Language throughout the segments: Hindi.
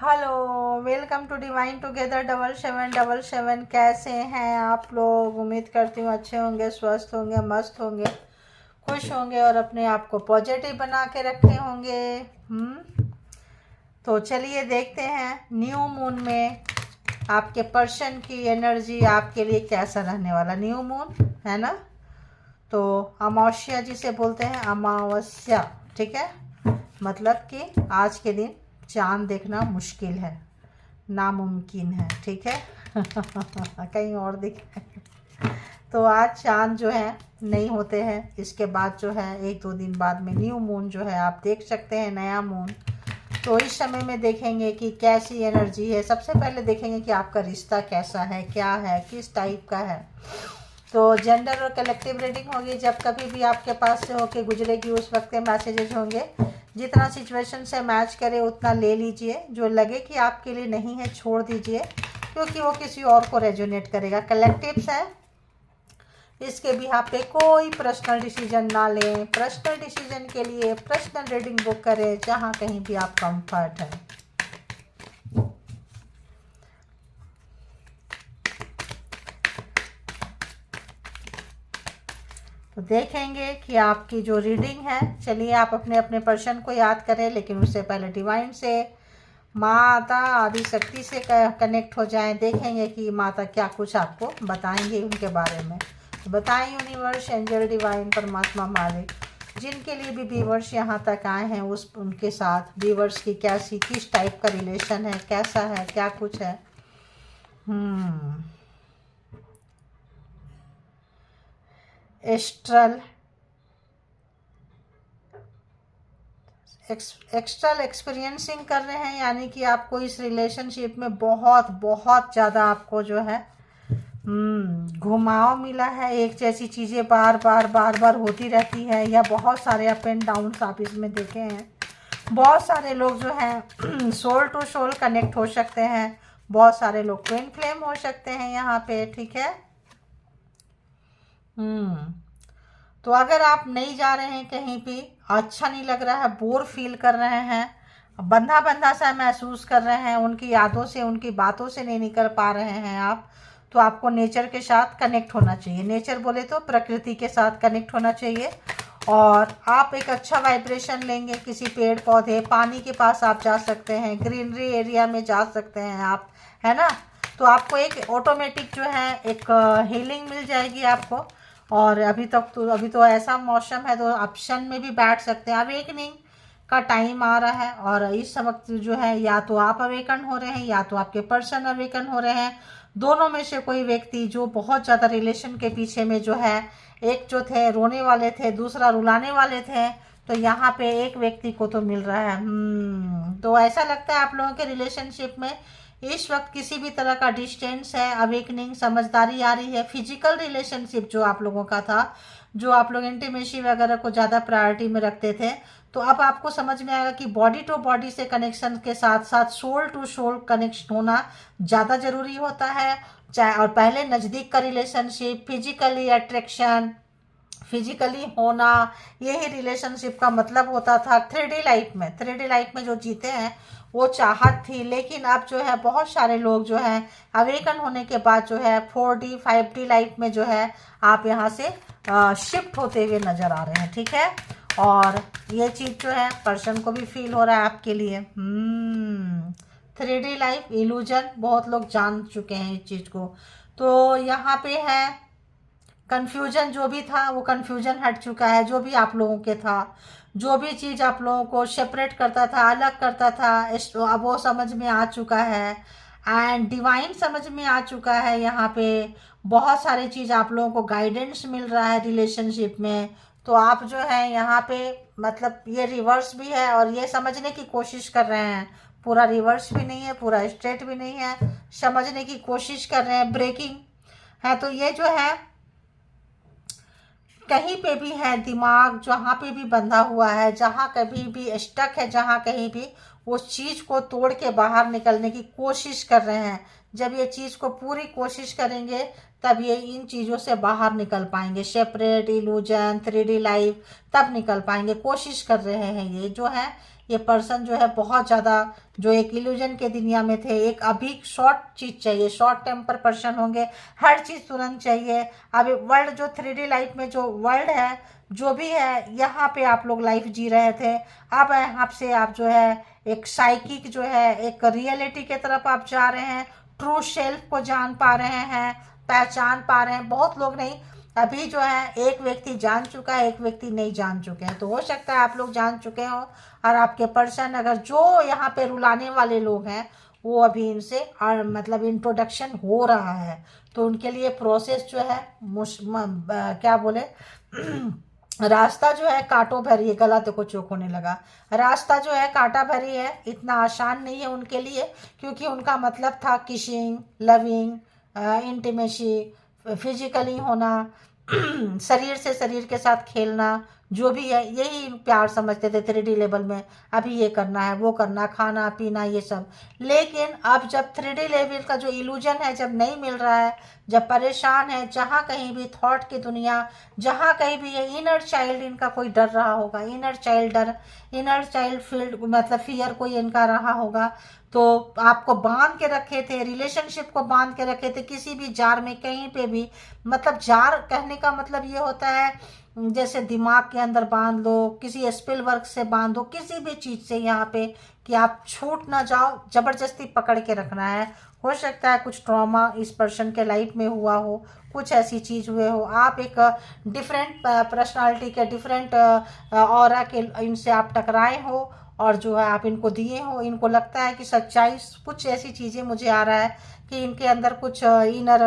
Hello, welcome to divine together 7777। कैसे हैं आप लोग? उम्मीद करती हूँ अच्छे होंगे, स्वस्थ होंगे, मस्त होंगे, खुश होंगे और अपने आप को पॉजिटिव बना के रखे होंगे। तो चलिए देखते हैं न्यू मून में आपके पर्सन की एनर्जी आपके लिए कैसा रहने वाला। न्यू मून है ना, तो अमावस्या जिसे बोलते हैं, अमावस्या, ठीक है। मतलब कि आज के दिन चांद देखना मुश्किल है, नामुमकिन है, ठीक है। कहीं और दिखे तो आज चांद जो है नहीं होते हैं। इसके बाद जो है 1-2 दिन बाद में न्यू मून जो है आप देख सकते हैं, नया मून। तो इस समय में देखेंगे कि कैसी एनर्जी है। सबसे पहले देखेंगे कि आपका रिश्ता कैसा है, क्या है, किस टाइप का है। तो जेंडर और कलेक्टिव रीडिंग होगी। जब कभी भी आपके पास से होके गुजरेगी उस वक्त के मैसेजेज होंगे। जितना सिचुएशन से मैच करे उतना ले लीजिए। जो लगे कि आपके लिए नहीं है छोड़ दीजिए, क्योंकि वो किसी और को रेजोनेट करेगा। कलेक्टिव्स है, इसके भी यहाँ पे कोई पर्सनल डिसीजन ना लें। पर्सनल डिसीजन के लिए पर्सनल रीडिंग बुक करें जहाँ कहीं भी आप कंफर्ट है। तो देखेंगे कि आपकी जो रीडिंग है, चलिए आप अपने अपने पर्सन को याद करें, लेकिन उससे पहले डिवाइन से, माता आदि शक्ति से कनेक्ट हो जाएं। देखेंगे कि माता क्या कुछ आपको बताएंगे उनके बारे में। तो बताएं यूनिवर्स, एंजल, डिवाइन, परमात्मा, मालिक, जिनके लिए भी व्यूवर्स यहाँ तक आए हैं उस उनके साथ व्यूवर्स की कैसी, किस टाइप का रिलेशन है, कैसा है, क्या कुछ है। एस्ट्रल एक्स्ट्रल एक्सपीरियंसिंग कर रहे हैं, यानी कि आपको इस रिलेशनशिप में बहुत बहुत ज़्यादा आपको जो है घुमाव मिला है। एक जैसी चीज़ें बार बार होती रहती है, या बहुत सारे अप एंड डाउन्स आप इसमें देखे हैं। बहुत सारे लोग जो हैं सोल टू सोल कनेक्ट हो सकते हैं। बहुत सारे लोग ट्विन फ्लेम हो सकते हैं यहाँ पे, ठीक है। तो अगर आप नहीं जा रहे हैं कहीं भी, अच्छा नहीं लग रहा है, बोर फील कर रहे हैं, बंधा बंधा सा महसूस कर रहे हैं, उनकी यादों से, उनकी बातों से नहीं निकल पा रहे हैं आप, तो आपको नेचर के साथ कनेक्ट होना चाहिए। नेचर बोले तो प्रकृति के साथ कनेक्ट होना चाहिए। और आप एक अच्छा वाइब्रेशन लेंगे। किसी पेड़ पौधे, पानी के पास आप जा सकते हैं, ग्रीनरी एरिया में जा सकते हैं आप, है ना। तो आपको एक ऑटोमेटिक जो है एक हीलिंग मिल जाएगी आपको। और अभी तो ऐसा मौसम है, तो ऑप्शन में भी बैठ सकते हैं। अवेकनिंग का टाइम आ रहा है, और इस वक्त जो है या तो आप अवेकन हो रहे हैं या तो आपके पर्सन अवेकन हो रहे हैं। दोनों में से कोई व्यक्ति जो बहुत ज़्यादा रिलेशन के पीछे में जो है, एक जो थे रोने वाले थे, दूसरा रुलाने वाले थे, तो यहाँ पे एक व्यक्ति को तो मिल रहा है। तो ऐसा लगता है आप लोगों के रिलेशनशिप में इस वक्त किसी भी तरह का डिस्टेंस है, अवेकनिंग, समझदारी आ रही है। फिजिकल रिलेशनशिप जो आप लोगों का था, जो आप लोग इंटीमेसी वगैरह को ज़्यादा प्रायोरिटी में रखते थे, तो अब आपको समझ में आएगा कि बॉडी टू बॉडी से कनेक्शन के साथ साथ सोल टू सोल कनेक्शन होना ज़्यादा ज़रूरी होता है। चाहे और पहले नज़दीक का रिलेशनशिप, फिजिकली अट्रैक्शन, फिजिकली होना, यही रिलेशनशिप का मतलब होता था। 3D लाइफ में जो जीते हैं वो चाहत थी। लेकिन अब जो है बहुत सारे लोग जो है अवेकन होने के बाद जो है 4D 5D लाइफ में जो है आप यहाँ से शिफ्ट होते हुए नज़र आ रहे हैं, ठीक है। और ये चीज़ जो है पर्सन को भी फील हो रहा है आपके लिए। 3D लाइफ इल्यूजन, बहुत लोग जान चुके हैं इस चीज़ को। तो यहाँ पे है कन्फ्यूजन, जो भी था वो कन्फ्यूजन हट चुका है। जो भी आप लोगों के था, जो भी चीज़ आप लोगों को सेपरेट करता था, अलग करता था, अब वो समझ में आ चुका है। एंड डिवाइन समझ में आ चुका है। यहाँ पे बहुत सारी चीज़ आप लोगों को गाइडेंस मिल रहा है रिलेशनशिप में। तो आप जो है यहाँ पे मतलब ये रिवर्स भी है, और ये समझने की कोशिश कर रहे हैं। पूरा रिवर्स भी नहीं है, पूरा स्ट्रेट भी नहीं है, समझने की कोशिश कर रहे हैं, ब्रेकिंग है। तो ये जो है कहीं पे भी है, दिमाग जहाँ पे भी बंधा हुआ है, जहाँ कभी भी स्टक है, जहाँ कहीं भी उस चीज़ को तोड़ के बाहर निकलने की कोशिश कर रहे हैं। जब ये चीज़ को पूरी कोशिश करेंगे तब ये इन चीज़ों से बाहर निकल पाएंगे। सेपरेट, इल्यूजन, 3D लाइफ, तब निकल पाएंगे। कोशिश कर रहे हैं ये जो है, ये पर्सन जो है बहुत ज़्यादा जो एक इल्यूजन के दुनिया में थे, एक अभी शॉर्ट चीज़ चाहिए, शॉर्ट टेम्पर पर्सन होंगे, हर चीज़ तुरंत चाहिए। अभी वर्ल्ड जो 3D लाइफ में जो वर्ल्ड है, जो भी है, यहाँ पे आप लोग लाइफ जी रहे थे, अब यहाँ से आप जो है एक साइकिक जो है, एक रियलिटी के तरफ आप जा रहे हैं, ट्रू सेल्फ को जान पा रहे हैं, पहचान पा रहे हैं। बहुत लोग नहीं, अभी जो है एक व्यक्ति जान चुका है, एक व्यक्ति नहीं जान चुके हैं, तो हो सकता है आप लोग जान चुके हो, और आपके पर्सन अगर जो यहाँ पे रुलाने वाले लोग हैं वो अभी इनसे और मतलब इंट्रोडक्शन हो रहा है, तो उनके लिए प्रोसेस जो है क्या बोले रास्ता जो है कांटों भरी है, गला तो को चोक होने लगा, रास्ता जो है कांटा भरी है, इतना आसान नहीं है उनके लिए, क्योंकि उनका मतलब था किसिंग, लविंग, इंटीमेसी, फिजिकली होना, शरीर से शरीर के साथ खेलना, जो भी है यही प्यार समझते थे 3D लेवल में। अभी ये करना है, वो करना, खाना पीना, ये सब। लेकिन अब जब 3D लेवल का जो इल्यूजन है जब नहीं मिल रहा है, जब परेशान है, जहाँ कहीं भी थॉट की दुनिया, जहाँ कहीं भी ये इनर चाइल्ड इनका कोई डर रहा होगा, इनर चाइल्ड डर, इनर चाइल्ड फील्ड मतलब फियर कोई इनका रहा होगा, तो आपको बांध के रखे थे, रिलेशनशिप को बांध के रखे थे किसी भी जार में, कहीं पे भी। मतलब जार कहने का मतलब ये होता है जैसे दिमाग के अंदर बांध लो, किसी स्पिल वर्क से बांध दो, किसी भी चीज़ से यहाँ पे कि आप छूट ना जाओ, ज़बरदस्ती पकड़ के रखना है। हो सकता है कुछ ट्रॉमा इस पर्सन के लाइफ में हुआ हो, कुछ ऐसी चीज़ हुए हो, आप एक डिफरेंट पर्सनालिटी के, डिफरेंट ऑरा के इनसे आप टकराए हो, और जो है आप इनको दिए हो, इनको लगता है कि सच्चाई, कुछ ऐसी चीज़ें मुझे आ रहा है कि इनके अंदर कुछ इनर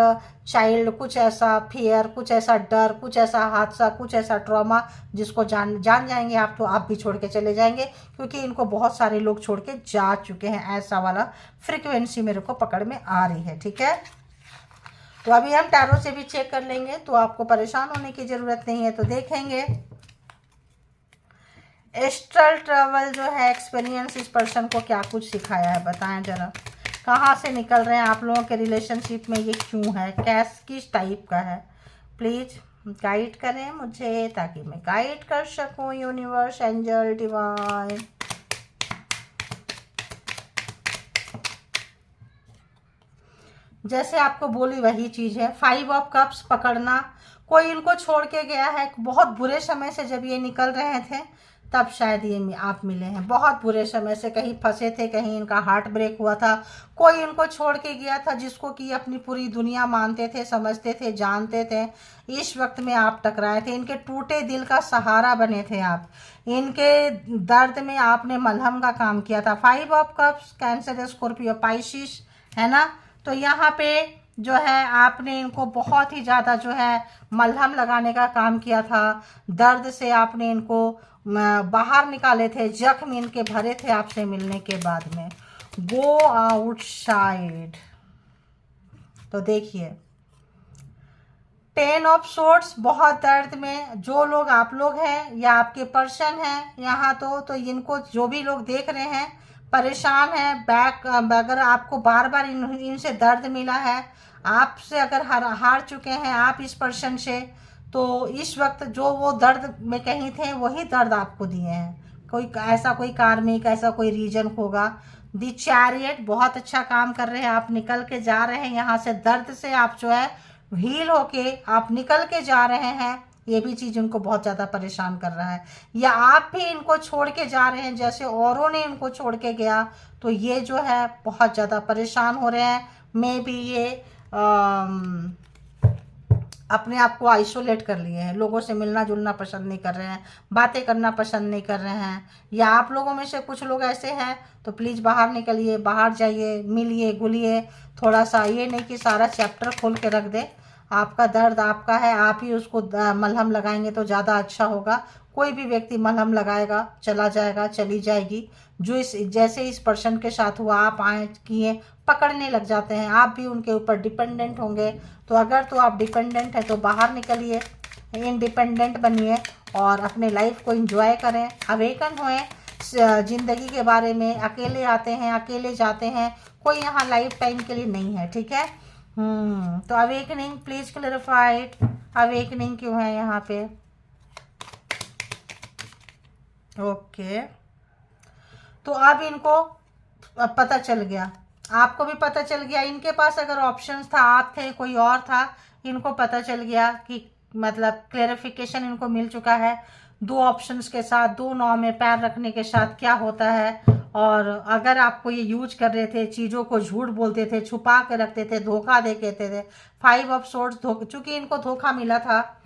चाइल्ड, कुछ ऐसा फियर, कुछ ऐसा डर, कुछ ऐसा हादसा, कुछ ऐसा ट्रॉमा जिसको जान जाएंगे आप, तो आप भी छोड़ के चले जाएंगे, क्योंकि इनको बहुत सारे लोग छोड़ के जा चुके हैं। ऐसा वाला फ्रिक्वेंसी मेरे को पकड़ में आ रही है, ठीक है। तो अभी हम टैरो से भी चेक कर लेंगे, तो आपको परेशान होने की ज़रूरत नहीं है। तो देखेंगे एस्ट्रल ट्रैवल जो है एक्सपीरियंस इस पर्सन को क्या कुछ सिखाया है, बताएं जरा। कहाँ से निकल रहे हैं आप लोगों के रिलेशनशिप में, ये क्यों है, किस टाइप का है, प्लीज़ गाइड करें मुझे ताकि मैं गाइड कर सकूं। Universe, angel, divine. जैसे आपको बोली वही चीज़ है, 5 ऑफ कप्स पकड़ना, कोई इनको छोड़ के गया है बहुत बुरे समय से, जब ये निकल रहे थे तब शायद ये आप मिले हैं, बहुत बुरे समय से, कहीं फंसे थे, कहीं इनका हार्ट ब्रेक हुआ था, कोई इनको छोड़ के गया था जिसको कि अपनी पूरी दुनिया मानते थे, समझते थे, जानते थे। इस वक्त में आप टकराए थे, इनके टूटे दिल का सहारा बने थे आप, इनके दर्द में आपने मलहम का काम किया था। 5 of cups, cancer, Scorpio, Pisces, है ना। तो यहाँ पे जो है आपने इनको बहुत ही ज़्यादा जो है मलहम लगाने का काम किया था, दर्द से आपने इनको बाहर निकाले थे, जख्म इनके भरे थे आपसे मिलने के बाद में। Go outside. तो देखिए 10 ऑफ सोर्ड्स, बहुत दर्द में जो लोग आप लोग हैं या आपके पर्सन हैं यहाँ, तो इनको जो भी लोग देख रहे हैं परेशान है, अगर आपको बार बार इनसे दर्द मिला है, आपसे अगर हार चुके हैं आप इस पर्सन से, तो इस वक्त जो वो दर्द में कहीं थे वही दर्द आपको दिए हैं। कोई कार्मिक ऐसा कोई रीजन होगा। दी चैरियट, बहुत अच्छा काम कर रहे हैं आप, निकल के जा रहे हैं यहाँ से, दर्द से आप जो है हील होके आप निकल के जा रहे हैं। ये भी चीज़ उनको बहुत ज़्यादा परेशान कर रहा है, या आप भी इनको छोड़ के जा रहे हैं जैसे औरों ने इनको छोड़ के गया, तो ये जो है बहुत ज़्यादा परेशान हो रहे हैं। मे बी ये अपने आप को आइसोलेट कर लिए हैं, लोगों से मिलना जुलना पसंद नहीं कर रहे हैं, बातें करना पसंद नहीं कर रहे हैं, या आप लोगों में से कुछ लोग ऐसे हैं तो प्लीज़ बाहर निकलिए, बाहर जाइए, मिलिए गुलिए थोड़ा सा। ये नहीं कि सारा चैप्टर खोल के रख दे, आपका दर्द आपका है, आप ही उसको मलहम लगाएंगे तो ज़्यादा अच्छा होगा। कोई भी व्यक्ति मलहम लगाएगा चला जाएगा, चली जाएगी। जो जैसे इस पर्सन के साथ हुआ, आप आए किए पकड़ने लग जाते हैं, आप भी उनके ऊपर डिपेंडेंट होंगे। तो अगर तो आप डिपेंडेंट हैं तो बाहर निकलिए, इंडिपेंडेंट बनिए और अपने लाइफ को एंजॉय करें, अवेकन होएं ज़िंदगी के बारे में। अकेले आते हैं, अकेले जाते हैं, कोई यहाँ लाइफ टाइम के लिए नहीं है, ठीक है। तो अवेकनिंग, प्लीज क्लैरिफाइड, अवेकनिंग क्यों है यहाँ पे। ओके, तो अब इनको पता चल गया, आपको भी पता चल गया, इनके पास अगर ऑप्शंस था, आप थे, कोई और था, इनको पता चल गया कि मतलब क्लेरिफिकेशन इनको मिल चुका है दो ऑप्शंस के साथ, दो नाव में पैर रखने के साथ क्या होता है। और अगर आपको ये यूज कर रहे थे, चीज़ों को झूठ बोलते थे, छुपा के रखते थे, धोखा दे कहते थे, 5 ऑफ सोर्ड्स, चूंकि इनको धोखा मिला था,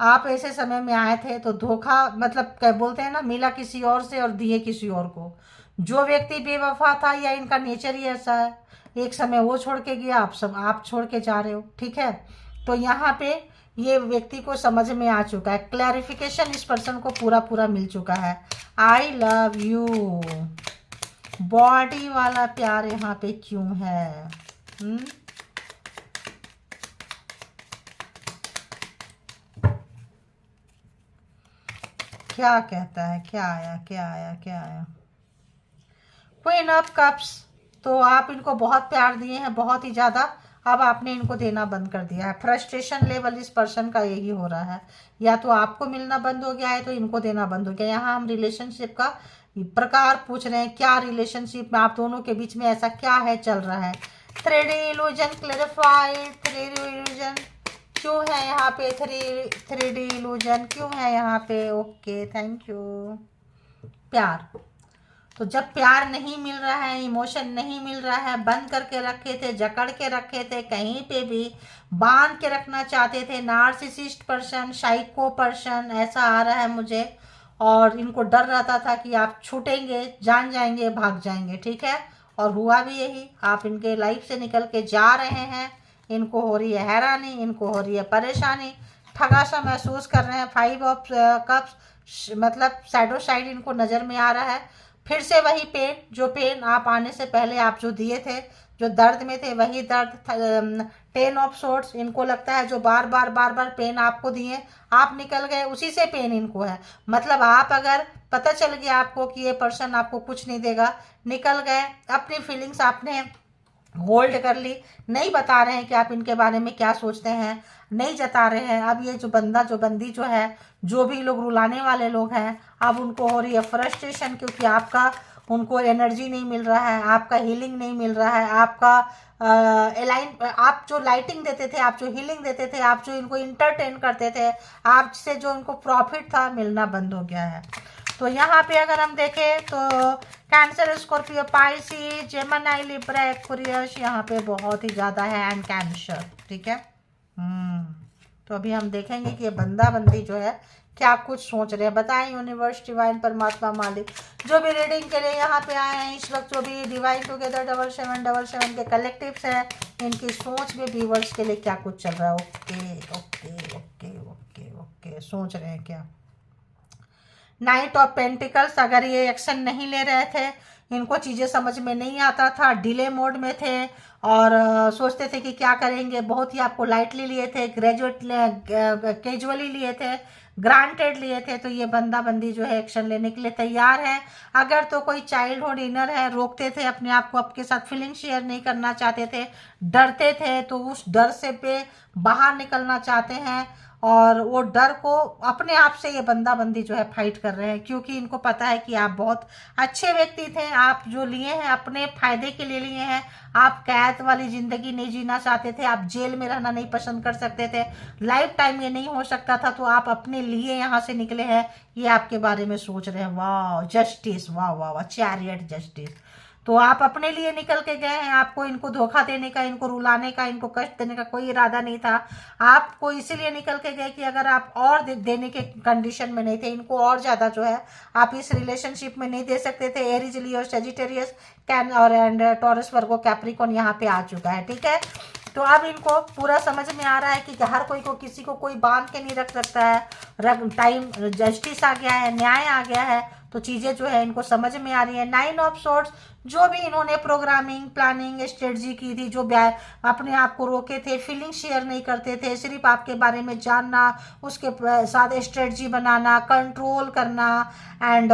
आप ऐसे समय में आए थे, तो धोखा मतलब क्या बोलते हैं ना, मिला किसी और से और दिए किसी और को। जो व्यक्ति बेवफा था या इनका नेचर ही ऐसा है, एक समय वो छोड़ के गया, आप छोड़ के जा रहे हो, ठीक है। तो यहाँ पे ये व्यक्ति को समझ में आ चुका है, क्लैरिफिकेशन इस पर्सन को पूरा पूरा मिल चुका है। आई लव यू, बॉडी वाला प्यार यहाँ पे क्यों है? क्या कहता है, क्या आया, क्या आया, क्या आया? Queen of cups. तो आप इनको बहुत प्यार दिए हैं, बहुत ही ज़्यादा, अब आपने इनको देना बंद कर दिया है। फ्रस्ट्रेशन लेवल इस पर्सन का यही हो रहा है, या तो आपको मिलना बंद हो गया है तो इनको देना बंद हो गया। यहाँ हम रिलेशनशिप का प्रकार पूछ रहे हैं, क्या रिलेशनशिप में आप दोनों के बीच में ऐसा क्या है चल रहा है? 3D illusion clarified, 3D illusion क्यों है यहाँ पे? 3D इल्यूजन क्यों है यहाँ पे? Okay, thank you. प्यार, तो जब प्यार नहीं मिल रहा है, इमोशन नहीं मिल रहा है, बंद करके रखे थे, जकड़ के रखे थे, कहीं पे भी बांध के रखना चाहते थे, नार्सिसिस्ट पर्सन, साइको पर्सन ऐसा आ रहा है मुझे, और इनको डर रहता था कि आप छूटेंगे, जान जाएंगे, भाग जाएंगे, ठीक है। और हुआ भी यही, आप इनके लाइफ से निकल के जा रहे हैं, इनको हो रही है हैरानी, इनको हो रही है परेशानी, ठगा सा महसूस कर रहे हैं। 5 ऑफ कप्स मतलब शैडो साइड इनको नज़र में आ रहा है, फिर से वही पेन, जो पेन आप आने से पहले आप जो दिए थे, जो दर्द में थे, वही दर्द। 10 ऑफ सोर्ड्स, इनको लगता है जो बार बार पेन आपको दिए, आप निकल गए, उसी से पेन इनको है। मतलब आप अगर पता चल गया आपको कि ये पर्सन आपको कुछ नहीं देगा, निकल गए, अपनी फीलिंग्स आपने होल्ड कर ली, नहीं बता रहे हैं कि आप इनके बारे में क्या सोचते हैं, नहीं जता रहे हैं। अब ये जो बंदा, जो बंदी जो है, जो भी लोग रुलाने वाले लोग हैं, अब उनको हो रही है फ्रस्ट्रेशन, क्योंकि आपका उनको एनर्जी नहीं मिल रहा है, आपका हीलिंग नहीं मिल रहा है, आपका आप जो लाइटिंग देते थे, आप जो हीलिंग देते थे, आप जो इनको इंटरटेन करते थे, आपसे जो इनको प्रॉफिट था, मिलना बंद हो गया है। तो यहाँ पे अगर हम देखें तो cancer, Scorpio, Pisces, Gemini, Libra, Aquarius यहाँ पे बहुत ही ज़्यादा है, एंड कैंसर, ठीक है। तो अभी हम देखेंगे कि ये बंदा बंदी जो है क्या कुछ सोच रहे हैं। बताएं यूनिवर्स, डिवाइन, परमात्मा, मालिक, जो भी रीडिंग के लिए यहाँ पे आए हैं इस वक्त, जो भी डिवाइन टुगेदर 7777 के कलेक्टिव्स हैं, इनकी सोच में व्यूवर्स के लिए क्या कुछ चल रहा है। Okay okay okay okay okay, सोच रहे हैं क्या? नाइट ऑफ पेंटिकल्स, अगर ये एक्शन नहीं ले रहे थे, इनको चीज़ें समझ में नहीं आता था, डिले मोड में थे, और सोचते थे कि क्या करेंगे, बहुत ही आपको लाइटली लिए थे, कैजुअली लिए थे, ग्रांटेड लिए थे। तो ये बंदा बंदी जो है एक्शन लेने के लिए तैयार है। अगर तो कोई चाइल्डहुड इनर है, रोकते थे अपने आप को, आपके साथ फीलिंग शेयर नहीं करना चाहते थे, डरते थे, तो उस डर से पे बाहर निकलना चाहते हैं, और वो डर को अपने आप से ये बंदा बंदी जो है फाइट कर रहे हैं, क्योंकि इनको पता है कि आप बहुत अच्छे व्यक्ति थे, आप जो लिए हैं अपने फायदे के लिए लिए हैं, आप कैद वाली ज़िंदगी नहीं जीना चाहते थे, आप जेल में रहना नहीं पसंद कर सकते थे, लाइफ टाइम ये नहीं हो सकता था, तो आप अपने लिए यहाँ से निकले हैं, ये आपके बारे में सोच रहे हैं। वाह, जस्टिस, वाह वाह वाह, चैरियट जस्टिस। तो आप अपने लिए निकल के गए हैं, आपको इनको धोखा देने का, इनको रुलाने का, इनको कष्ट देने का कोई इरादा नहीं था। आपको इसीलिए निकल के गए कि अगर आप और देने के कंडीशन में नहीं थे, इनको और ज़्यादा जो है आप इस रिलेशनशिप में नहीं दे सकते थे। एरीज, लियो, सेजिटेरियस, कैन और एंड टॉरस, वर्गो, कैप्रिकॉर्न यहाँ पे आ चुका है, ठीक है। तो अब इनको पूरा समझ में आ रहा है कि हर कोई को, किसी को कोई बांध के नहीं रख सकता है, टाइम जस्टिस आ गया है, न्याय आ गया है, तो चीज़ें जो है इनको समझ में आ रही है। 9 ऑफ सोर्ड्स, जो भी इन्होंने प्रोग्रामिंग, प्लानिंग, स्ट्रेटजी की थी, जो अपने आप को रोके थे, फीलिंग शेयर नहीं करते थे, सिर्फ आपके बारे में जानना, उसके साथ स्ट्रेटजी बनाना, कंट्रोल करना, एंड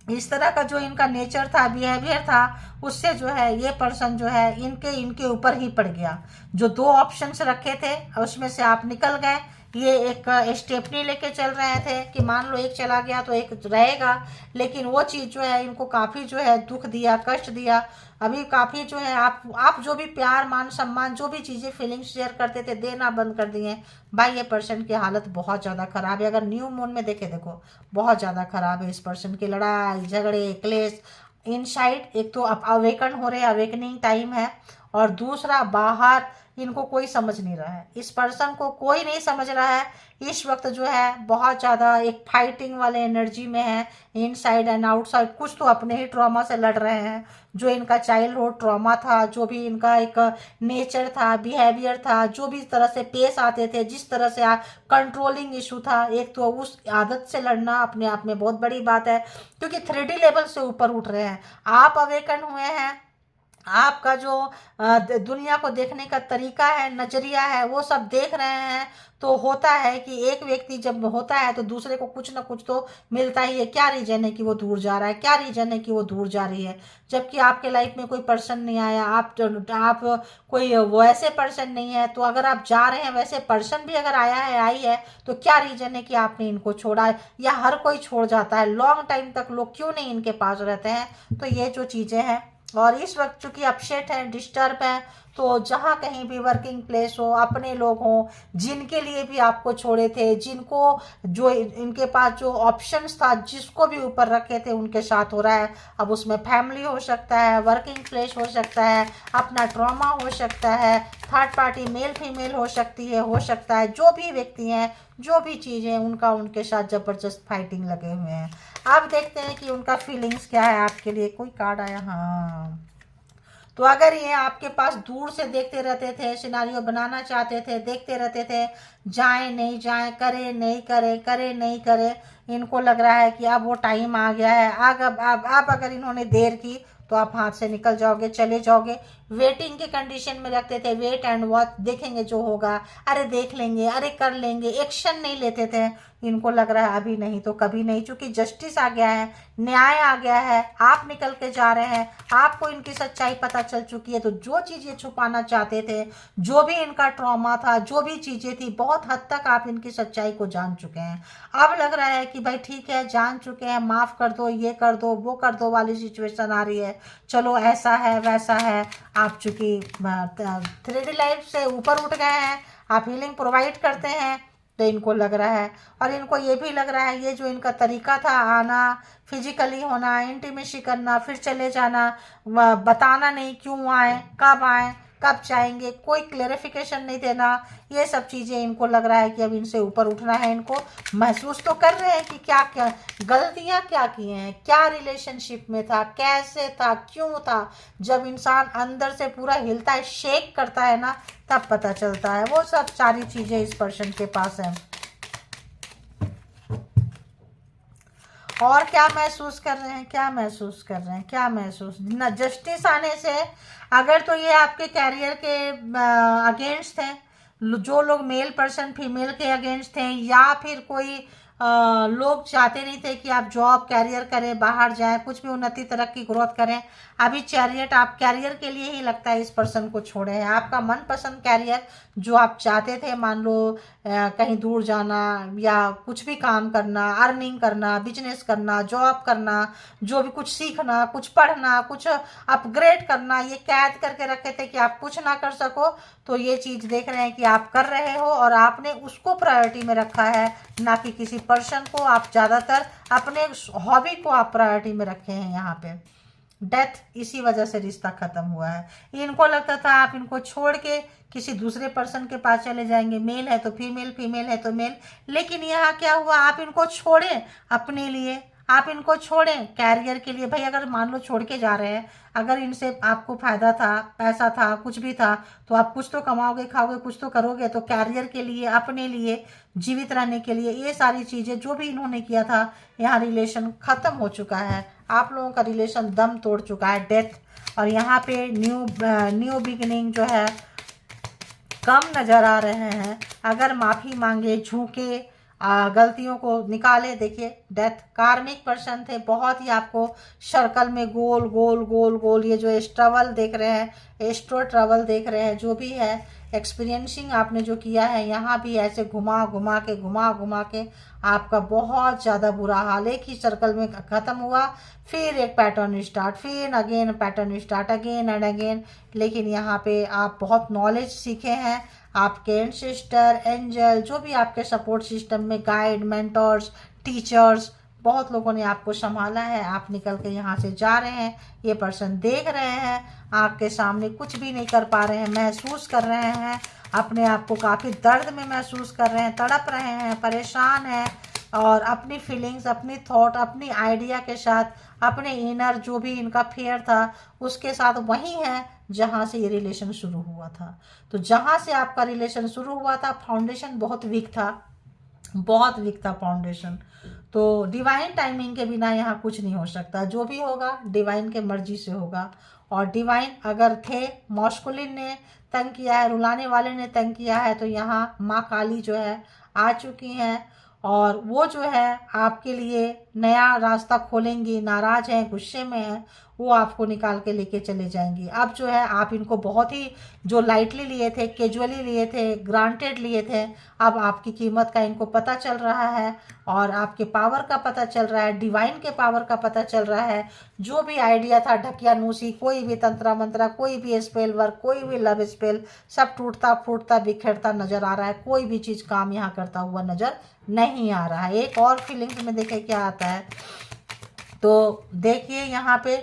इस तरह का जो इनका नेचर था, बिहेवियर था, उससे जो है ये पर्सन जो है इनके ऊपर ही पड़ गया। जो 2 ऑप्शंस रखे थे उसमें से आप निकल गए, ये एक स्टेपनी लेके चल रहे थे कि मान लो एक चला गया तो एक रहेगा, लेकिन वो चीज़ जो है इनको काफ़ी जो है दुख दिया, कष्ट दिया। अभी काफ़ी जो है आप जो भी प्यार मान सम्मान जो भी चीज़ें फीलिंग्स शेयर करते थे देना बंद कर दिए। भाई ये पर्सन की हालत बहुत ज़्यादा ख़राब है। अगर न्यू मून में देखे, देखो बहुत ज़्यादा ख़राब है इस पर्सन की। लड़ाई झगड़े क्लेश इनसाइड, एक तो अब अवेकन हो रहे, अवेकनिंग टाइम है, और दूसरा बाहर इनको कोई समझ नहीं रहा है। इस पर्सन को कोई नहीं समझ रहा है इस वक्त जो है। बहुत ज़्यादा एक फाइटिंग वाले एनर्जी में है, इनसाइड एंड आउटसाइड। कुछ तो अपने ही ट्रॉमा से लड़ रहे हैं, जो इनका चाइल्डहुड ट्रॉमा था, जो भी इनका एक नेचर था, बिहेवियर था, जो भी तरह से पेश आते थे, जिस तरह से कंट्रोलिंग इशू था, एक तो उस आदत से लड़ना अपने आप में बहुत बड़ी बात है, क्योंकि 3D लेवल से ऊपर उठ रहे हैं। आप अवेकन हुए हैं, आपका जो दुनिया को देखने का तरीका है, नज़रिया है, वो सब देख रहे हैं। तो होता है कि एक व्यक्ति जब होता है तो दूसरे को कुछ ना कुछ तो मिलता ही है। क्या रीज़न है कि वो दूर जा रहा है, क्या रीज़न है कि वो दूर जा रही है, जबकि आपके लाइफ में कोई पर्सन नहीं आया, आप कोई वैसे पर्सन नहीं है। तो अगर आप जा रहे हैं, वैसे पर्सन भी अगर आया है, आई है, तो क्या रीज़न है कि आपने इनको छोड़ा है, या हर कोई छोड़ जाता है। लॉन्ग टाइम तक लोग क्यों नहीं इनके पास रहते हैं? तो ये जो चीज़ें हैं, और इस वक्त चूंकि अपसेट है, डिस्टर्ब है, तो जहाँ कहीं भी वर्किंग प्लेस हो, अपने लोग हों, जिनके लिए भी आपको छोड़े थे, जिनको जो इनके पास जो ऑप्शंस था, जिसको भी ऊपर रखे थे, उनके साथ हो रहा है। अब उसमें फैमिली हो सकता है, वर्किंग प्लेस हो सकता है, अपना ट्रॉमा हो सकता है, थर्ड पार्टी मेल फीमेल हो सकती है, हो सकता है जो भी व्यक्ति हैं, जो भी चीज़ें उनका उनके साथ ज़बरदस्त फाइटिंग लगे हुए हैं। अब देखते हैं कि उनका फीलिंग्स क्या है आपके लिए। कोई कार्ड आया, हाँ। तो अगर ये आपके पास दूर से देखते रहते थे, सिनारियो बनाना चाहते थे, देखते रहते थे, जाए नहीं जाए, करे नहीं करे, करे नहीं करे, इनको लग रहा है कि अब वो टाइम आ गया है। अब अगर इन्होंने देर की तो आप हाथ से निकल जाओगे, चले जाओगे। वेटिंग के कंडीशन में रखते थे, वेट एंड वॉच, देखेंगे जो होगा, अरे देख लेंगे, अरे कर लेंगे, एक्शन नहीं लेते थे। इनको लग रहा है अभी नहीं तो कभी नहीं, क्योंकि जस्टिस आ गया है, न्याय आ गया है, आप निकल के जा रहे हैं, आपको इनकी सच्चाई पता चल चुकी है। तो जो चीज़ ये छुपाना चाहते थे, जो भी इनका ट्रॉमा था, जो भी चीज़ें थी, बहुत हद तक आप इनकी सच्चाई को जान चुके हैं। अब लग रहा है कि भाई ठीक है, जान चुके हैं, माफ़ कर दो, ये कर दो, वो कर दो वाली सिचुएशन आ रही है। चलो ऐसा है वैसा है, आप चूँकि 3D लाइफ से ऊपर उठ गए हैं, आप हीलिंग प्रोवाइड करते हैं, तो इनको लग रहा है। और इनको ये भी लग रहा है, ये जो इनका तरीका था आना, फिजिकली होना, इंटीमेसी करना, फिर चले जाना, बताना नहीं क्यों आए, कब जाएंगे, कोई क्लेरिफिकेशन नहीं देना, ये सब चीज़ें इनको लग रहा है कि अब इनसे ऊपर उठना है। इनको महसूस तो कर रहे हैं कि क्या क्या गलतियाँ क्या की हैं, क्या रिलेशनशिप में था, कैसे था, क्यों था। जब इंसान अंदर से पूरा हिलता है, शेक करता है ना, तब पता चलता है। वो सब सारी चीज़ें इस पर्सन के पास हैं। और क्या महसूस कर रहे हैं, क्या महसूस कर रहे हैं, क्या महसूस न जस्टिस आने से, अगर तो ये आपके कैरियर के अगेंस्ट थे, जो लोग मेल पर्सन फीमेल के अगेंस्ट थे, या फिर कोई लोग चाहते नहीं थे कि आप जॉब कैरियर करें, बाहर जाएं, कुछ भी उन्नति तरक्की ग्रोथ करें। अभी चैरियट आप कैरियर के लिए ही लगता है इस पर्सन को छोड़े हैं। आपका मनपसंद कैरियर जो आप चाहते थे, मान लो कहीं दूर जाना, या कुछ भी काम करना, अर्निंग करना, बिजनेस करना, जॉब करना, जो भी कुछ सीखना, कुछ पढ़ना, कुछ अपग्रेड करना, ये कैद करके रखे थे कि आप कुछ ना कर सको। तो ये चीज़ देख रहे हैं कि आप कर रहे हो, और आपने उसको प्रायोरिटी में रखा है, ना कि किसी पर्सन को। आप ज़्यादातर अपने हॉबी को आप प्रायोरिटी में रखे हैं। यहाँ पे डेथ, इसी वजह से रिश्ता खत्म हुआ है। इनको लगता था आप इनको छोड़ के किसी दूसरे पर्सन के पास चले जाएंगे, मेल है तो फीमेल, फीमेल है तो मेल। लेकिन यहाँ क्या हुआ, आप इनको छोड़े अपने लिए, आप इनको छोड़ें कैरियर के लिए। भाई अगर मान लो छोड़ के जा रहे हैं, अगर इनसे आपको फायदा था, पैसा था, कुछ भी था, तो आप कुछ तो कमाओगे, खाओगे, कुछ तो करोगे। तो कैरियर के लिए, अपने लिए, जीवित रहने के लिए, ये सारी चीज़ें जो भी इन्होंने किया था, यहाँ रिलेशन ख़त्म हो चुका है। आप लोगों का रिलेशन दम तोड़ चुका है, डेथ। और यहाँ पे न्यू बिगिनिंग जो है कम नज़र आ रहे हैं। अगर माफ़ी मांगे, झुके, गलतियों को निकाले। देखिए डेथ कार्मिक पर्सन थे, बहुत ही आपको सर्कल में गोल गोल गोल गोल, ये जो स्ट्रगल देख रहे हैं, एस्ट्रो ट्रबल देख रहे हैं, जो भी है, एक्सपीरियंसिंग आपने जो किया है, यहाँ भी ऐसे घुमा घुमा के आपका बहुत ज़्यादा बुरा हाल, एक ही सर्कल में ख़त्म हुआ, फिर एक पैटर्न स्टार्ट, फिर again pattern start, again and again. लेकिन यहाँ पे आप बहुत नॉलेज सीखे हैं, आपके एंसेस्टर, एंजल, जो भी आपके सपोर्ट सिस्टम में गाइड, मेंटर्स, टीचर्स, बहुत लोगों ने आपको संभाला है। आप निकल के यहाँ से जा रहे हैं, ये पर्सन देख रहे हैं, आपके सामने कुछ भी नहीं कर पा रहे हैं, महसूस कर रहे हैं, अपने आप को काफ़ी दर्द में महसूस कर रहे हैं, तड़प रहे हैं, परेशान हैं, और अपनी फीलिंग्स, अपनी थॉट, अपनी आइडिया के साथ, अपने इनर जो भी इनका फेयर था उसके साथ वही है जहाँ से ये रिलेशन शुरू हुआ था। तो जहाँ से आपका रिलेशन शुरू हुआ था, फाउंडेशन बहुत वीक था, बहुत वीक था फाउंडेशन। तो डिवाइन टाइमिंग के बिना यहाँ कुछ नहीं हो सकता, जो भी होगा डिवाइन के मर्जी से होगा। और डिवाइन अगर थे, मॉस्कुलिन ने तंग किया है, रुलाने वाले ने तंग किया है, तो यहाँ माँ काली जो है आ चुकी हैं, और वो जो है आपके लिए नया रास्ता खोलेंगी। नाराज हैं, गुस्से में हैं, वो आपको निकाल के लेके चले जाएंगी। अब जो है आप इनको बहुत ही जो लाइटली लिए थे, कैजुअली लिए थे, ग्रांटेड लिए थे, अब आपकी कीमत का इनको पता चल रहा है, और आपके पावर का पता चल रहा है, डिवाइन के पावर का पता चल रहा है। जो भी आइडिया था ढकियानुसी, कोई भी तंत्रा मंत्रा, कोई भी स्पेल वर्क, कोई भी लव स्पेल, सब टूटता फूटता बिखरता नजर आ रहा है। कोई भी चीज़ काम यहाँ करता हुआ नजर नहीं आ रहा है। एक और फीलिंग्स में देखें क्या आता है, तो देखिए यहाँ पे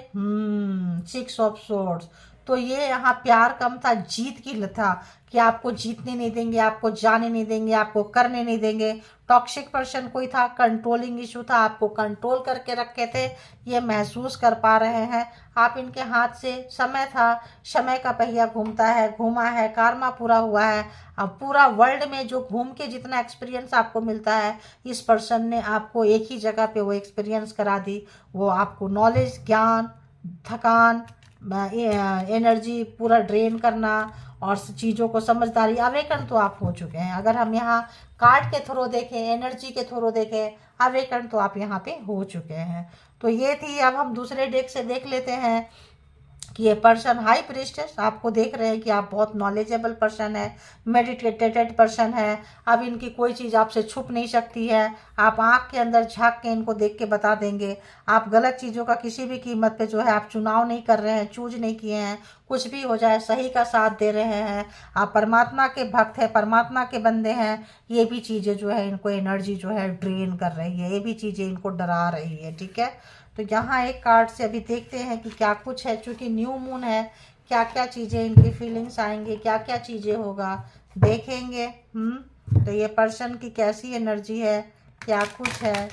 6 ऑफ सोर्ड्स। तो ये यहाँ प्यार कम था, जीत की था, कि आपको जीतने नहीं देंगे, आपको जाने नहीं देंगे, आपको करने नहीं देंगे। टॉक्सिक पर्सन कोई था, कंट्रोलिंग इशू था, आपको कंट्रोल करके रखे थे, ये महसूस कर पा रहे हैं। आप इनके हाथ से, समय था, समय का पहिया घूमता है, घूमा है, कार्मा पूरा हुआ है। अब पूरा वर्ल्ड में जो घूम के जितना एक्सपीरियंस आपको मिलता है, इस पर्सन ने आपको एक ही जगह पे वो एक्सपीरियंस करा दी। वो आपको नॉलेज, ज्ञान, थकान, एनर्जी पूरा ड्रेन करना, और चीज़ों को समझदारी, अवेकन तो आप हो चुके हैं। अगर हम यहाँ कार्ड के थ्रू देखें, एनर्जी के थ्रू देखें, अवेकन तो आप यहाँ पे हो चुके हैं। तो ये थी। अब हम दूसरे डेक से देख लेते हैं कि ये पर्सन हाई प्रीस्टेस, आपको देख रहे हैं कि आप बहुत नॉलेजेबल पर्सन है, मेडिटेटेड पर्सन है। अब इनकी कोई चीज़ आपसे छुप नहीं सकती है, आप आँख के अंदर झांक के इनको देख के बता देंगे। आप गलत चीज़ों का किसी भी कीमत पे जो है आप चुनाव नहीं कर रहे हैं, चूज नहीं किए हैं, कुछ भी हो जाए सही का साथ दे रहे हैं। आप परमात्मा के भक्त हैं, परमात्मा के बंदे हैं। ये भी चीज़ें जो है इनको एनर्जी जो है ड्रेन कर रही है, ये भी चीज़ें इनको डरा रही है। ठीक है, तो यहाँ एक कार्ड से अभी देखते हैं कि क्या कुछ है, क्योंकि न्यू मून है, क्या क्या चीज़ें इनकी फीलिंग्स आएंगे, क्या क्या चीज़ें होगा, देखेंगे। तो ये पर्सन की कैसी एनर्जी है, क्या कुछ है।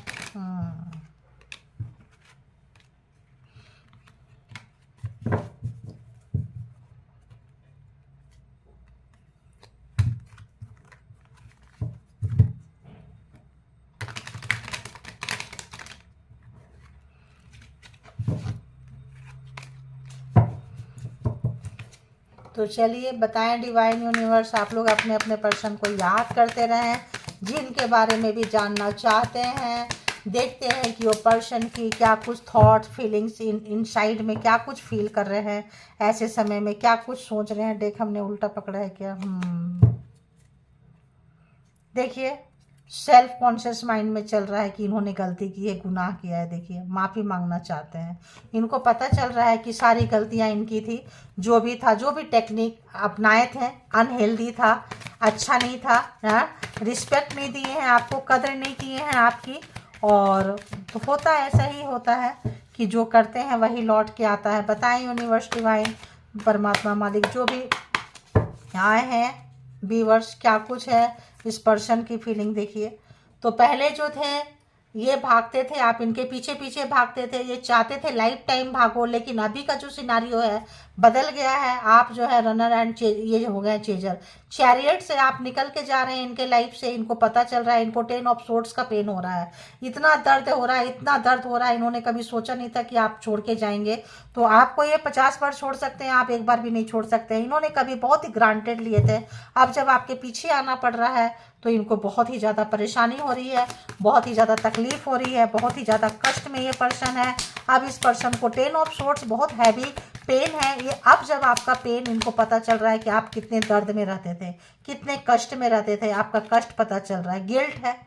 तो चलिए बताएं डिवाइन यूनिवर्स, आप लोग अपने अपने पर्सन को याद करते रहें, जिनके बारे में भी जानना चाहते हैं। देखते हैं कि वो पर्सन की क्या कुछ थॉट, फीलिंग्स इनसाइड में क्या कुछ फील कर रहे हैं, ऐसे समय में क्या कुछ सोच रहे हैं। देख, हमने उल्टा पकड़ा है क्या। देखिए, सेल्फ कॉन्शियस माइंड में चल रहा है कि इन्होंने गलती की है, गुनाह किया है। देखिए, माफ़ी मांगना चाहते हैं। इनको पता चल रहा है कि सारी गलतियां इनकी थी, जो भी था, जो भी टेक्निक अपनाए थे, अनहेल्दी था, अच्छा नहीं था, रिस्पेक्ट नहीं दिए हैं आपको, कदर नहीं किए हैं आपकी। और तो होता है, ऐसा ही होता है कि जो करते हैं वही लौट के आता है। बताएं यूनिवर्स, डिवाइन, परमात्मा, मालिक, जो भी आए हैं व्यूअर्स, क्या कुछ है इस पर्सन की फीलिंग। देखिए, तो पहले जो थे ये भागते थे, आप इनके पीछे पीछे भागते थे, ये चाहते थे लाइफ टाइम भागो, लेकिन अभी का जो सिनारियो है बदल गया है। आप जो है रनर एंड ये हो गए चेजर, चैरियट से आप निकल के जा रहे हैं इनके लाइफ से। इनको पता चल रहा है, इनको 10 ऑफ सोर्ड्स का पेन हो रहा है, इतना दर्द हो रहा है, इतना दर्द हो रहा है। इन्होंने कभी सोचा नहीं था कि आप छोड़ के जाएंगे। तो आपको ये 50 बार छोड़ सकते हैं, आप एक बार भी नहीं छोड़ सकते हैं। इन्होंने कभी बहुत ही ग्रांटेड लिए थे, अब जब आपके पीछे आना पड़ रहा है तो इनको बहुत ही ज़्यादा परेशानी हो रही है, बहुत ही ज़्यादा तकलीफ हो रही है, बहुत ही ज़्यादा कष्ट में ये पर्सन है। अब इस पर्सन को 10 ऑफ सोर्ड्स बहुत हैवी पेन है ये। अब जब आपका पेन इनको पता चल रहा है कि आप कितने दर्द में रहते थे, कितने कष्ट में रहते थे, आपका कष्ट पता चल रहा है, गिल्ट है,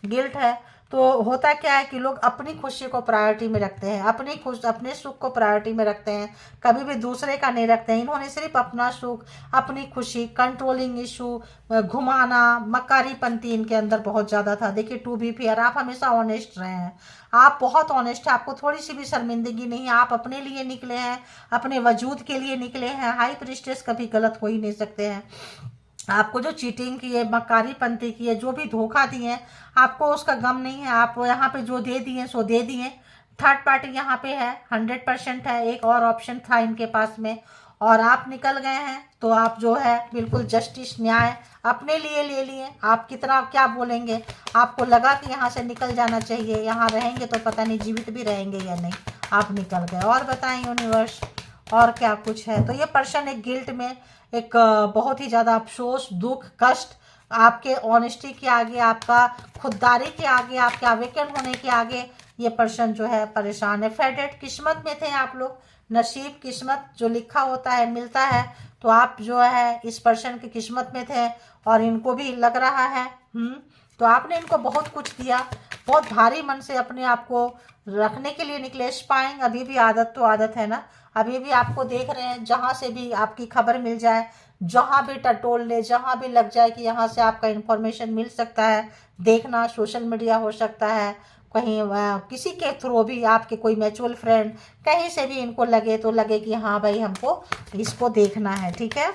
गिल्ट है। तो होता क्या है कि लोग अपनी खुशी को प्रायोरिटी में रखते हैं, अपने सुख को प्रायोरिटी में रखते हैं, कभी भी दूसरे का नहीं रखते हैं। इन्होंने सिर्फ अपना सुख, अपनी खुशी, कंट्रोलिंग इशू, घुमाना, मक्कारीपंती इनके अंदर बहुत ज़्यादा था। देखिए, टू बी फेयर, आप हमेशा ऑनेस्ट रहे हैं, आप बहुत ऑनेस्ट है, आपको थोड़ी सी भी शर्मिंदगी नहीं है। आप अपने लिए निकले हैं, अपने वजूद के लिए निकले हैं। हाई प्रीस्टेस कभी गलत हो ही नहीं सकते हैं। आपको जो चीटिंग की है, मक्कारीपंती की है, जो भी धोखा दिए, आपको उसका गम नहीं है। आप यहाँ पे जो दे दिए सो दे दिए। थर्ड पार्टी यहाँ पे है, 100% है। एक और ऑप्शन था इनके पास में और आप निकल गए हैं। तो आप जो है बिल्कुल जस्टिस, न्याय अपने लिए ले लिए। आप कितना क्या बोलेंगे, आपको लगा कि यहाँ से निकल जाना चाहिए, यहाँ रहेंगे तो पता नहीं जीवित भी रहेंगे या नहीं, आप निकल गए। और बताएं यूनिवर्स, और क्या कुछ है? तो ये पर्सन एक गिल्ट में, एक बहुत ही ज़्यादा अफसोस, दुख, कष्ट, आपके ऑनेस्टी के आगे, आपका खुददारी के आगे, आपके अवेकन होने के आगे ये पर्सन जो है परेशान है। फेडेड, किस्मत में थे आप लोग, नसीब, किस्मत जो लिखा होता है मिलता है। तो आप जो है इस पर्सन की किस्मत में थे और इनको भी लग रहा है। तो आपने इनको बहुत कुछ दिया, बहुत भारी मन से अपने आप को रखने के लिए निकले। स्पाइंग, अभी भी आदत तो आदत है ना, अभी भी आपको देख रहे हैं, जहाँ से भी आपकी खबर मिल जाए, जहाँ भी टटोल ले, जहाँ भी लग जाए कि यहाँ से आपका इन्फॉर्मेशन मिल सकता है, देखना। सोशल मीडिया हो सकता है, कहीं किसी के थ्रू भी, आपके कोई म्यूचुअल फ्रेंड, कहीं से भी इनको लगे तो लगे कि हाँ भाई हमको इसको देखना है, ठीक है।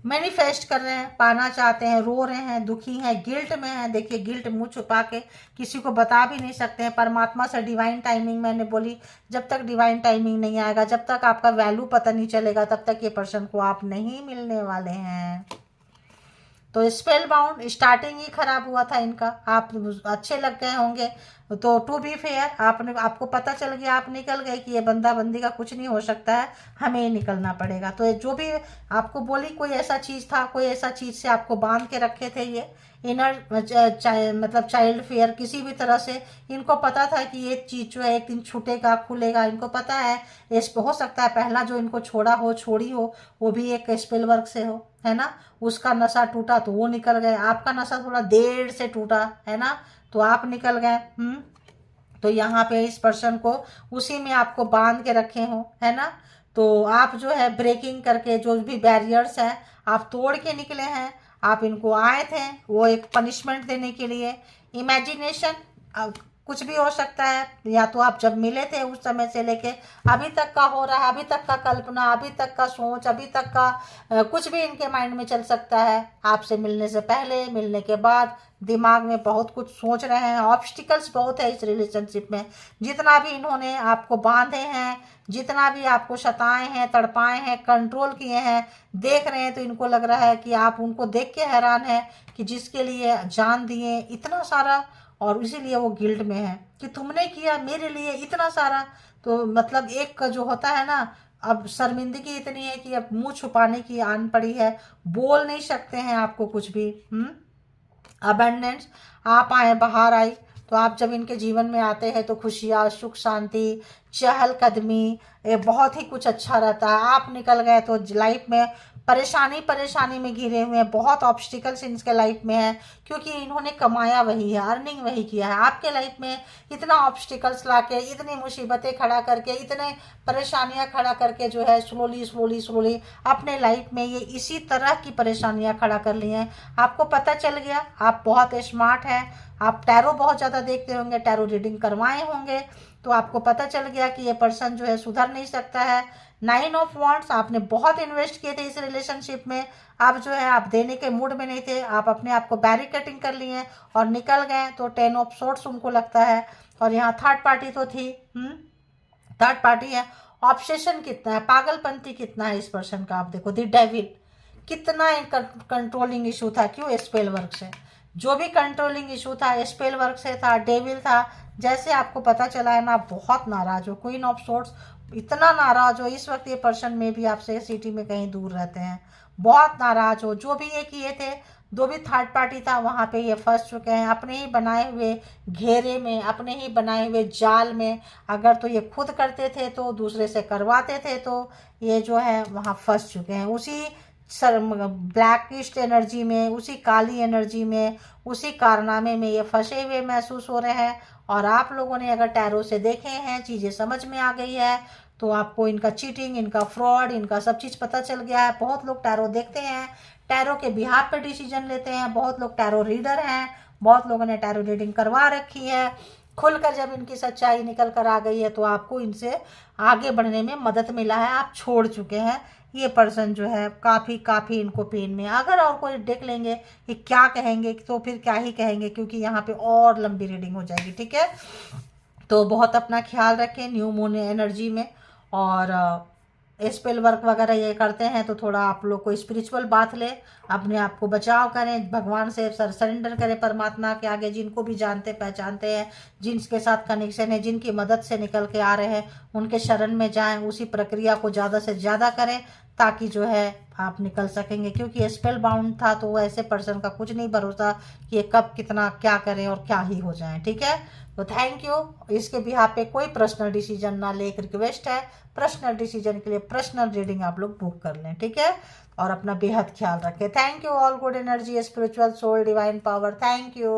मैनिफेस्ट कर रहे हैं, पाना चाहते हैं, रो रहे हैं, दुखी हैं, गिल्ट में हैं। देखिए, गिल्ट मुंह छुपा के किसी को बता भी नहीं सकते हैं। परमात्मा से डिवाइन टाइमिंग मैंने बोली, जब तक डिवाइन टाइमिंग नहीं आएगा, जब तक आपका वैल्यू पता नहीं चलेगा, तब तक ये पर्सन को आप नहीं मिलने वाले हैं। तो स्पेल बाउंड, स्टार्टिंग ही खराब हुआ था इनका, आप अच्छे लग गए होंगे। तो टू बी फेयर, आपको पता चल गया, आप निकल गए कि ये बंदा बंदी का कुछ नहीं हो सकता है, हमें ही निकलना पड़ेगा। तो जो भी आपको बोली, कोई ऐसा चीज़ था, कोई ऐसा चीज़ से आपको बांध के रखे थे ये इनर, मतलब चाइल्ड फेयर, किसी भी तरह से इनको पता था कि ये चीज़ जो है एक दिन छूटेगा, खुलेगा। इनको पता है इस हो सकता है पहला जो इनको छोड़ा हो, छोड़ी हो, वो भी एक स्पेल वर्क से हो, है ना। उसका नशा टूटा तो वो निकल गए, आपका नशा थोड़ा देर से टूटा, है ना, तो आप निकल गए। तो यहाँ पे इस पर्सन को उसी में आपको बांध के रखे हो, है ना। तो आप जो है ब्रेकिंग करके, जो भी बैरियर्स हैं आप तोड़ के निकले हैं। आप इनको आए थे वो एक पनिशमेंट देने के लिए। इमेजिनेशन, कुछ भी हो सकता है, या तो आप जब मिले थे उस समय से लेके अभी तक का हो रहा है, अभी तक का कल्पना, अभी तक का सोच, अभी तक का कुछ भी इनके माइंड में चल सकता है। आपसे मिलने से पहले, मिलने के बाद दिमाग में बहुत कुछ सोच रहे हैं। ऑब्स्टिकल्स बहुत है इस रिलेशनशिप में। जितना भी इन्होंने आपको बांधे हैं, जितना भी आपको सताए हैं, तड़पाए हैं, कंट्रोल किए हैं, देख रहे हैं तो इनको लग रहा है कि आप उनको देख के हैरान हैं कि जिसके लिए जान दिए इतना सारा, और इसीलिए वो गिल्ट में है कि तुमने किया मेरे लिए इतना सारा। तो मतलब एक जो होता है ना, अब शर्मिंदगी इतनी है कि अब मुंह छुपाने की आन पड़ी है, बोल नहीं सकते हैं आपको कुछ भी। अबंडेंस, आप आए, बाहर आई। तो आप जब इनके जीवन में आते हैं तो खुशियाँ, सुख, शांति, चहलकदमी, ये बहुत ही कुछ अच्छा रहता है। आप निकल गए तो लाइफ में परेशानी में घिरे हुए हैं, बहुत ऑब्स्टिकल्स इनके लाइफ में है, क्योंकि इन्होंने कमाया वही है, अर्निंग वही किया है। आपके लाइफ में इतना ऑब्स्टिकल्स लाके, इतनी मुसीबतें खड़ा करके, इतने परेशानियां खड़ा करके जो है स्लोली अपने लाइफ में ये इसी तरह की परेशानियां खड़ा कर ली हैं। आपको पता चल गया, आप बहुत स्मार्ट हैं, आप टैरो बहुत ज़्यादा देखते होंगे, टैरो रीडिंग करवाए होंगे, तो आपको पता चल गया कि ये पर्सन जो है सुधर नहीं सकता है। 9 ऑफ वॉन्ड्स, आपने बहुत इन्वेस्ट किए थे इस रिलेशनशिप में, अब जो है आप देने के मूड में नहीं थे, आप अपने आप को बैरिकेटिंग कर लिए और निकल गए। तो 10 ऑफ सोर्ट्स उनको लगता है, और यहाँ थर्ड पार्टी तो थी, थर्ड पार्टी है। ऑब्सेशन कितना है, पागलपंती कितना है इस पर्सन का, आप देखो द डेविल, कितना कंट्रोलिंग इशू था। क्यों? स्पेल वर्क से, जो भी कंट्रोलिंग इशू था स्पेल वर्क से था, डेविल था। जैसे आपको पता चला है ना, बहुत नाराज हो, क्वीन ऑफ सोर्ट्स, इतना नाराज हो इस वक्त ये पर्सन में भी आपसे सिटी में कहीं दूर रहते हैं, बहुत नाराज हो। जो भी ये किए थे जो भी थर्ड पार्टी था वहाँ पे ये फंस चुके हैं अपने ही बनाए हुए घेरे में, अपने ही बनाए हुए जाल में। अगर तो ये खुद करते थे तो दूसरे से करवाते थे, तो ये जो है वहाँ फंस चुके हैं उसी सर ब्लैकिस्ट एनर्जी में, उसी काली एनर्जी में, उसी कारनामे में ये फंसे हुए महसूस हो रहे हैं। और आप लोगों ने अगर टैरो से देखे हैं, चीज़ें समझ में आ गई है, तो आपको इनका चीटिंग, इनका फ्रॉड, इनका सब चीज़ पता चल गया है। बहुत लोग टैरो देखते हैं, टैरो के बिहाफ पे डिसीजन लेते हैं, बहुत लोग टैरो रीडर हैं, बहुत लोगों ने टैरो रीडिंग करवा रखी है। खुलकर जब इनकी सच्चाई निकल कर आ गई है तो आपको इनसे आगे बढ़ने में मदद मिला है, आप छोड़ चुके हैं। ये पर्सन जो है काफ़ी इनको पेन में, अगर और कोई देख लेंगे कि क्या कहेंगे तो फिर क्या ही कहेंगे, क्योंकि यहाँ पे और लंबी रीडिंग हो जाएगी, ठीक है। तो बहुत अपना ख्याल रखें न्यू मून एनर्जी में। और स्पेल वर्क वगैरह ये करते हैं तो थोड़ा आप लोग को स्पिरिचुअल बात ले, अपने आप को बचाव करें, भगवान से सरेंडर करें, परमात्मा के आगे, जिनको भी जानते पहचानते हैं, जिनके साथ कनेक्शन है, जिनकी मदद से निकल के आ रहे हैं, उनके शरण में जाएं, उसी प्रक्रिया को ज़्यादा से ज़्यादा करें, ताकि जो है आप निकल सकेंगे। क्योंकि स्पेल बाउंड था तो ऐसे पर्सन का कुछ नहीं भरोसा कि ये कब कितना क्या करें और क्या ही हो जाए, ठीक है। तो थैंक यू। इसके बिहाफ पे कोई पर्सनल डिसीजन ना ले, एक रिक्वेस्ट है, पर्सनल डिसीजन के लिए पर्सनल रीडिंग आप लोग बुक कर लें, ठीक है। और अपना बेहद ख्याल रखें। Thank you all, good energy, spiritual soul, divine power, thank you.